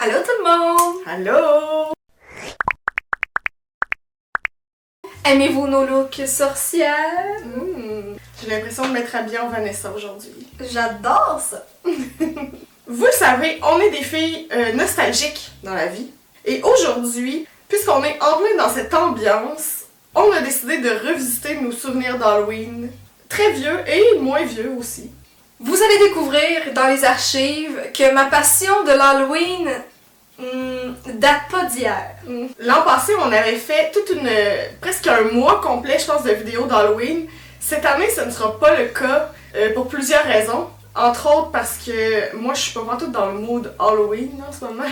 Allô tout le monde! Allô! Aimez-vous nos looks sorcières? J'ai l'impression de m'être habillée en Vanessa aujourd'hui. J'adore ça! Vous le savez, on est des filles nostalgiques dans la vie. Et aujourd'hui, puisqu'on est en plein dans cette ambiance, on a décidé de revisiter nos souvenirs d'Halloween. Très vieux et moins vieux aussi. Vous allez découvrir dans les archives que ma passion de l'Halloween date pas d'hier. L'an passé, on avait fait presque un mois complet, je pense, de vidéos d'Halloween. Cette année, ce ne sera pas le cas pour plusieurs raisons. Entre autres parce que moi, je suis pas vraiment toute dans le mood Halloween en ce moment.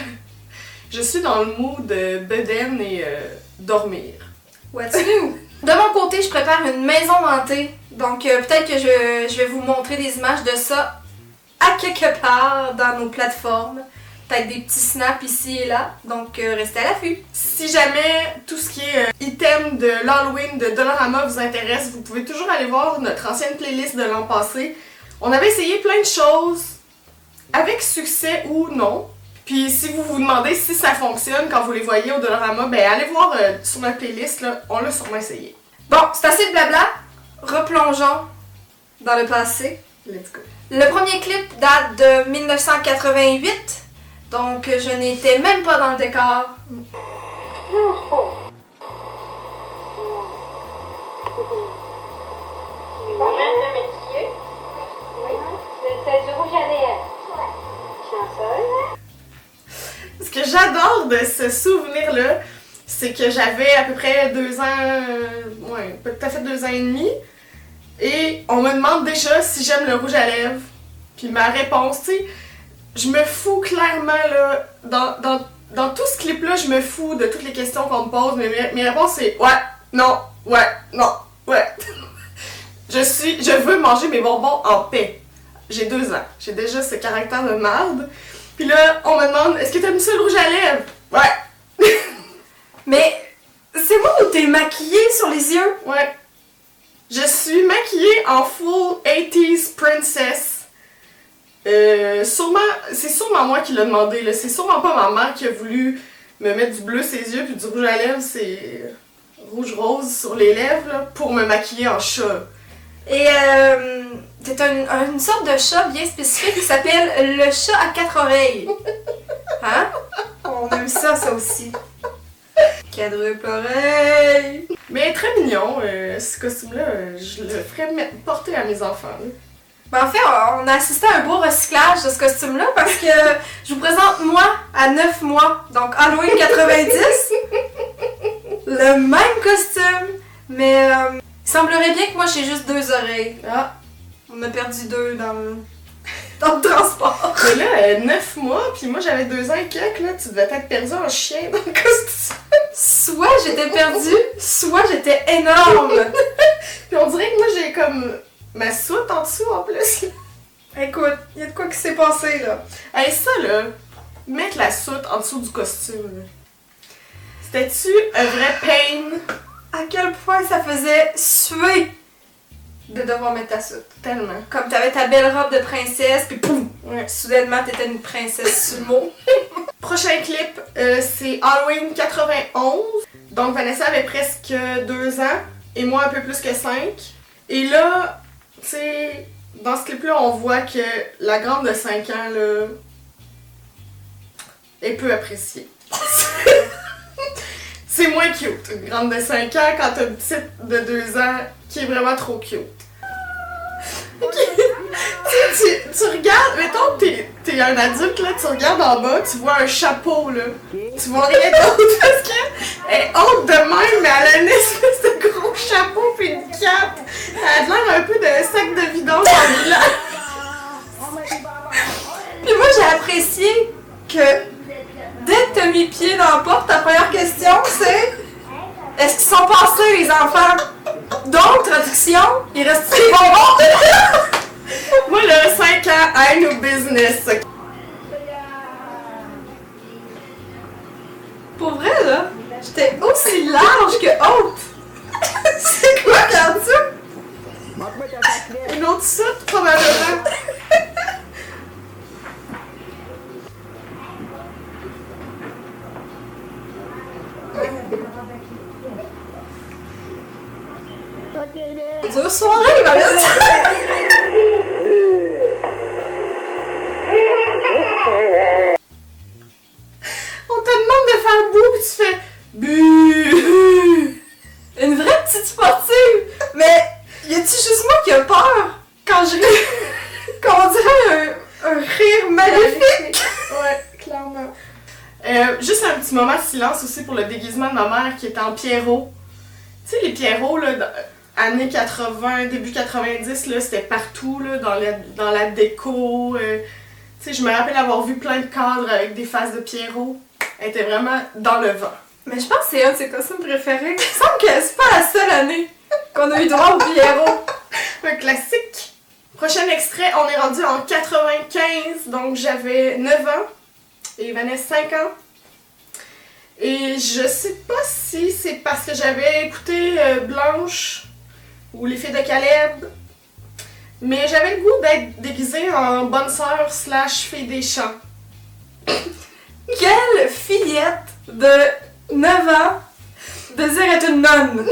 Je suis dans le mood bedaine et dormir. What's new? De mon côté, je prépare une maison hantée. Donc peut-être que je vais vous montrer des images de ça à quelque part dans nos plateformes. Peut-être des petits snaps ici et là. Donc restez à l'affût. Si jamais tout ce qui est item de l'Halloween de Dollarama vous intéresse, vous pouvez toujours aller voir notre ancienne playlist de l'an passé. On avait essayé plein de choses, avec succès ou non. Puis si vous vous demandez si ça fonctionne quand vous les voyez au Dollarama, ben allez voir sur notre playlist, là, on l'a sûrement essayé. Bon, c'est assez de blabla. Replongeons dans le passé. Let's go. Le premier clip date de 1988. Donc je n'étais même pas dans le décor. C'est du rouge à lèvres. Chanceuse. Ce que j'adore de ce souvenir-là, c'est que j'avais à peu près 2 ans, tout à fait 2 ans et demi, et on me demande déjà si j'aime le rouge à lèvres. Puis ma réponse, tu sais, je me fous clairement, là, dans tout ce clip-là, je me fous de toutes les questions qu'on me pose, mais mes réponses c'est ouais, non, ouais, non, ouais. Je veux manger mes bonbons en paix. J'ai 2 ans, j'ai déjà ce caractère de marde. Puis là, on me demande, est-ce que t'aimes ça le rouge à lèvres? Ouais. Mais c'est moi où t'es maquillée sur les yeux? Ouais. Je suis maquillée en full 80s princess. C'est sûrement moi qui l'ai demandé, là. C'est sûrement pas ma mère qui a voulu me mettre du bleu sur les yeux puis du rouge à lèvres, c'est rouge-rose sur les lèvres, là, pour me maquiller en chat. Et t'es une sorte de chat bien spécifique qui s'appelle le chat à 4 oreilles. Hein? On aime ça aussi. Quadruple oreille. Mais très mignon, ce costume-là, je le ferais porter à mes enfants, là. Ben en fait, on a assisté à un beau recyclage de ce costume-là parce que je vous présente moi à 9 mois, donc Halloween 90. Le même costume, mais il semblerait bien que moi j'ai juste 2 oreilles. Ah. On a perdu 2 dans le transport. Mais là, 9 mois, puis moi j'avais 2 ans et quelques, là, tu devais être perdu en chien dans le costume. Soit j'étais perdue, soit j'étais énorme. Puis on dirait que moi j'ai comme ma soute en dessous en plus. Écoute, il y a de quoi qui s'est passé là. Hey, ça là, mettre la soute en dessous du costume, là. C'était-tu un vrai pain? À quel point ça faisait suer de devoir mettre ta soute. Tellement. Comme t'avais ta belle robe de princesse, puis poum! Ouais. Soudainement t'étais une princesse sumo. Prochain clip, c'est Halloween 91. Donc Vanessa avait presque 2 ans et moi un peu plus que 5. Et là, tu sais, dans ce clip-là, on voit que la grande de 5 ans, là, est peu appréciée. C'est moins cute, une grande de 5 ans, quand t'as une petite de 2 ans qui est vraiment trop cute. Tu regardes, mettons que t'es un adulte, là, tu regardes en bas, tu vois un chapeau, là. Tu vois rien d'autre parce qu'elle est haute de même, mais elle a une espèce de gros chapeau puis une cape. Elle a l'air un peu de sac de vidange en Milan. Puis moi j'ai apprécié que dès que t'as mis pied dans la porte, ta première question c'est: est-ce qu'ils sont passés les enfants? Donc, traduction, il reste des bonbons? Moi, là, 5 ans, I know business. Pour vrai, là, j'étais aussi large que haute. C'est quoi, regarde ça? Une autre soute, probablement. Dure soirée, Vanessa! On te demande de faire boue pis tu fais bu. Une vraie petite sportive! Mais y a-tu juste moi qui a peur quand je ris? Quand on dirait un rire maléfique? Ouais, clairement. Juste un petit moment de silence aussi pour le déguisement de ma mère qui était en Pierrot. Tu sais, les Pierrots, là, années 80, début 90, là, c'était partout, là, dans la déco. Tu sais, je me rappelle avoir vu plein de cadres avec des faces de Pierrot. Elle était vraiment dans le vent. Mais je pense que c'est un de ses costumes préférés. Il me semble que c'est pas la seule année qu'on a eu droit au Pierrot. Un classique. Prochain extrait, on est rendu en 95, donc j'avais 9 ans et Vanessa 5 ans. Et je sais pas si c'est parce que j'avais écouté Blanche ou Les Filles de Caleb, mais j'avais le goût d'être déguisée en bonne sœur / fille des champs. Quelle fillette de 9 ans désire être une nonne?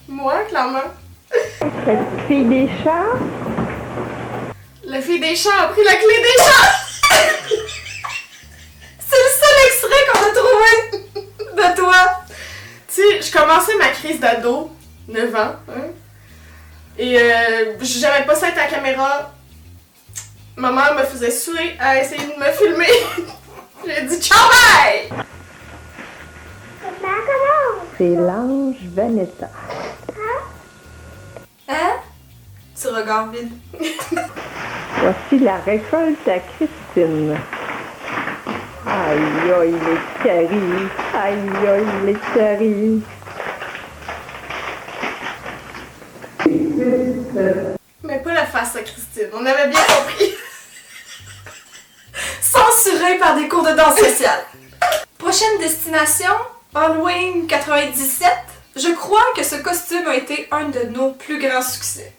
Moi, clairement. Cette fille des chats? La fille des champs a pris la clé des champs! C'est le seul extrait qu'on a trouvé de toi. Tu sais, je commençais ma crise d'ado, 9 ans, hein, et j'avais pas ça à la caméra. Ma mère me faisait suer à essayer de me filmer. J'ai dit ciao bye! C'est l'ange Vanessa. Hein? Tu regardes vide. Voici la récolte à Christine. Aïe aïe les caries, aïe aïe les caries. Mais pas la face à Christine, on avait bien compris. Censuré par des cours de danse sociale. Prochaine destination, Halloween 97. Je crois que ce costume a été un de nos plus grands succès.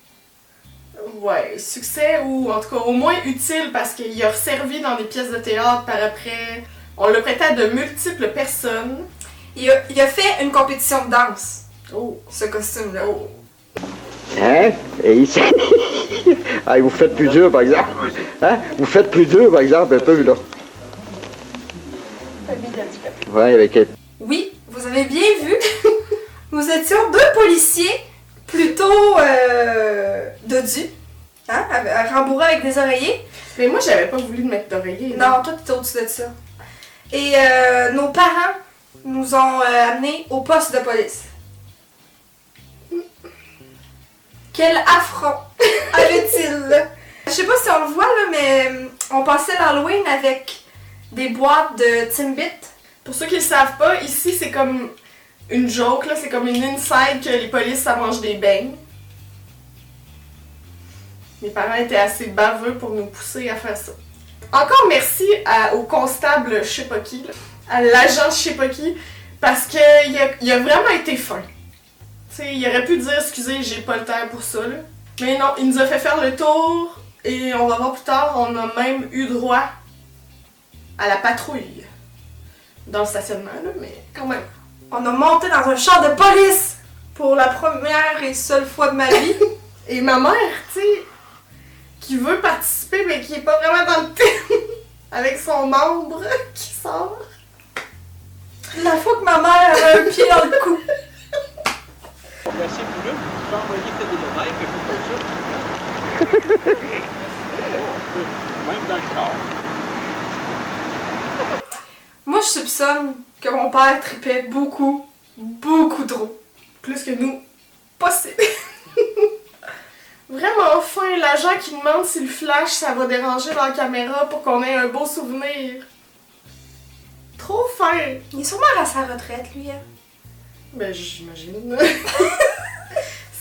Ouais, succès ou en tout cas au moins utile parce qu'il a servi dans des pièces de théâtre par après. On l'a prêté à de multiples personnes. Il a fait une compétition de danse, Oh, ce costume-là. oh. Hein? Et ici? Ah, vous faites plus dur, par exemple. Hein? Vous faites plus dur, par exemple, un peu, là. Ouais, avec... Oui, vous avez bien vu. Nous étions deux policiers plutôt dodus, hein, rembourrés avec des oreillers. Mais moi j'avais pas voulu de mettre d'oreiller. Non, toi t'étais au-dessus de ça. Et nos parents nous ont amenés au poste de police. Quel affront avait-il? Je sais pas si on le voit là, mais on passait l'Halloween avec des boîtes de Timbit. Pour ceux qui le savent pas, ici c'est comme une joke, là, c'est comme une inside que les polices ça mange des beignes. Mes parents étaient assez baveux pour nous pousser à faire ça. Encore merci au constable je sais pas qui, là, à l'agent je sais pas qui, parce qu'il a vraiment été fin. T'sais, il aurait pu dire excusez, j'ai pas le temps pour ça, là. Mais non, il nous a fait faire le tour et on va voir plus tard, on a même eu droit à la patrouille. Dans le stationnement, là, mais quand même. On a monté dans un char de police pour la première et seule fois de ma vie. Et ma mère, tu sais, qui veut participer mais qui est pas vraiment dans le thème, avec son membre qui sort. La fois que ma mère avait un pied dans le cou. Ben, c'est plus là, tu peux envoyer tes détails, quelque chose comme ça. Même dans le corps. Moi, je soupçonne que mon père tripait beaucoup, beaucoup trop. Plus que nous. Possible. Vraiment fin, l'agent qui demande si le flash ça va déranger dans la caméra pour qu'on ait un beau souvenir. Trop fin. Il est sûrement à sa retraite, lui. Hein? Ben, j'imagine.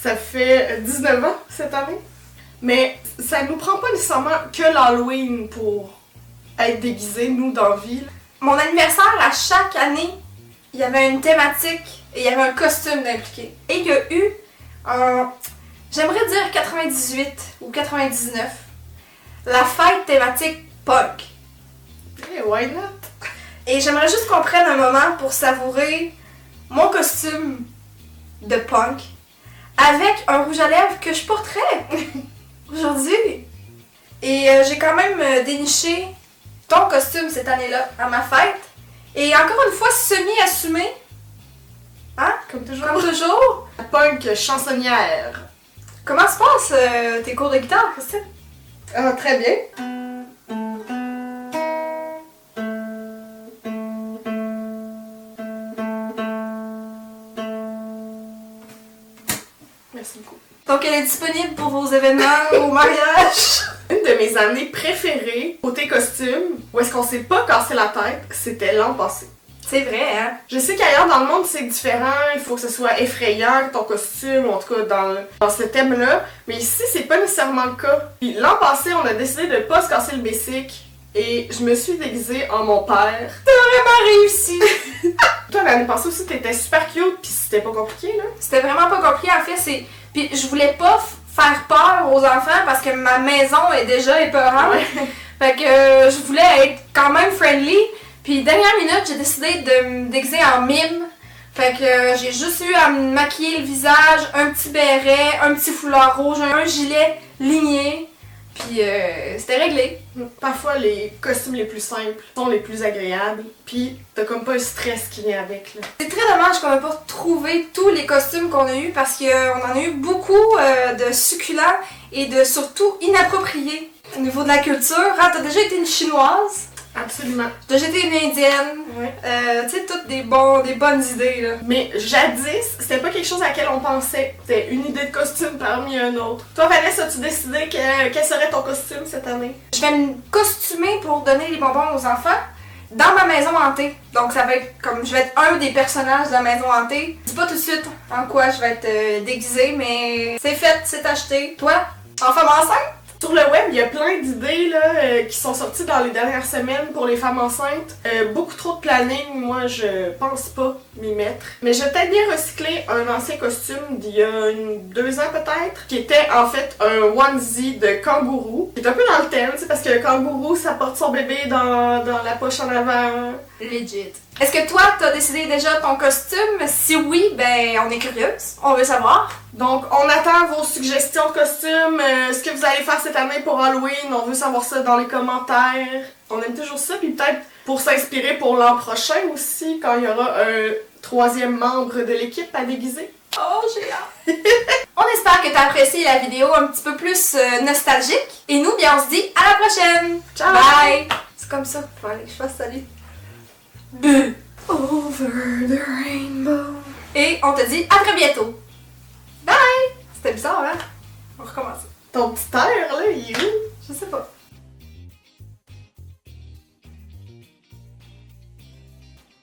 Ça fait 19 ans cette année. Mais ça nous prend pas nécessairement que l'Halloween pour être déguisés, nous, dans la ville. Mon anniversaire, à chaque année, il y avait une thématique et il y avait un costume d'impliqué. Et il y a eu en, j'aimerais dire 98 ou 99, la fête thématique punk. Hey, why not? Et j'aimerais juste qu'on prenne un moment pour savourer mon costume de punk avec un rouge à lèvres que je porterais aujourd'hui. Et j'ai quand même déniché ton costume cette année-là, à ma fête. Et encore une fois, semi-assumé. Hein? Comme toujours. Comme toujours. Punk chansonnière. Comment se passent tes cours de guitare, Christine? Ah, très bien. Merci beaucoup. Donc, elle est disponible pour vos événements, au mariage. Une de mes années préférées, côté costume, où est-ce qu'on s'est pas cassé la tête, c'était l'an passé. C'est vrai, hein? Je sais qu'ailleurs dans le monde c'est différent, il faut que ce soit effrayant, ton costume, en tout cas dans ce thème-là, mais ici c'est pas nécessairement le cas. Puis l'an passé, on a décidé de pas se casser le basic et je me suis déguisée en mon père. T'as vraiment réussi! Toi, l'année passée aussi, t'étais super cute, puis c'était pas compliqué, là. C'était vraiment pas compliqué, en fait, c'est... Puis je voulais pas faire peur aux enfants parce que ma maison est déjà épeurante. Ouais. Fait que je voulais être quand même friendly. Puis dernière minute, j'ai décidé de me déguiser en mime. Fait que j'ai juste eu à me maquiller le visage, un petit béret, un petit foulard rouge, un gilet ligné. Puis c'était réglé. Parfois, les costumes les plus simples sont les plus agréables, puis t'as comme pas le stress qui vient avec, là. C'est très dommage qu'on n'ait pas trouvé tous les costumes qu'on a eu parce qu'on en a eu beaucoup de succulents et de surtout inappropriés au niveau de la culture. Ah, t'as déjà été une chinoise? Absolument. T'as déjà été une indienne? Ouais. Tu sais, toutes des bonnes idées, là. Mais jadis, c'était pas quelque chose à laquelle on pensait. C'était une idée de costume parmi un autre. Toi, Vanessa, as-tu décidé quel serait ton costume cette année? Je vais me costumer pour donner les bonbons aux enfants dans ma maison hantée. Donc ça va être comme, je vais être un des personnages de la maison hantée. Je dis pas tout de suite en quoi je vais être déguisée, mais c'est fait, c'est acheté. Toi, en femme enceinte? Sur le web, il y a plein d'idées là, qui sont sorties dans les dernières semaines pour les femmes enceintes. Beaucoup trop de planning, moi je pense pas m'y mettre. Mais j'ai peut-être bien recyclé un ancien costume d'il y a 2 ans peut-être, qui était en fait un onesie de kangourou. Qui est un peu dans le thème, parce que le kangourou ça porte son bébé dans la poche en avant. Legit. Est-ce que toi, t'as décidé déjà ton costume? Si oui, ben on est curieuse. On veut savoir. Donc, on attend vos suggestions de costumes, ce que vous allez faire cette année pour Halloween, on veut savoir ça dans les commentaires. On aime toujours ça, puis peut-être pour s'inspirer pour l'an prochain aussi, quand il y aura un 3e membre de l'équipe à déguiser. Oh, j'ai hâte! On espère que t'as apprécié la vidéo un petit peu plus nostalgique. Et nous, bien, on se dit à la prochaine! Ciao! Bye! C'est comme ça, faut aller que je fasse salut. Over the rainbow. Et on te dit à très bientôt. Bye! C'était bizarre, hein? On recommence. Ton petit air, là, il est où? Je sais pas.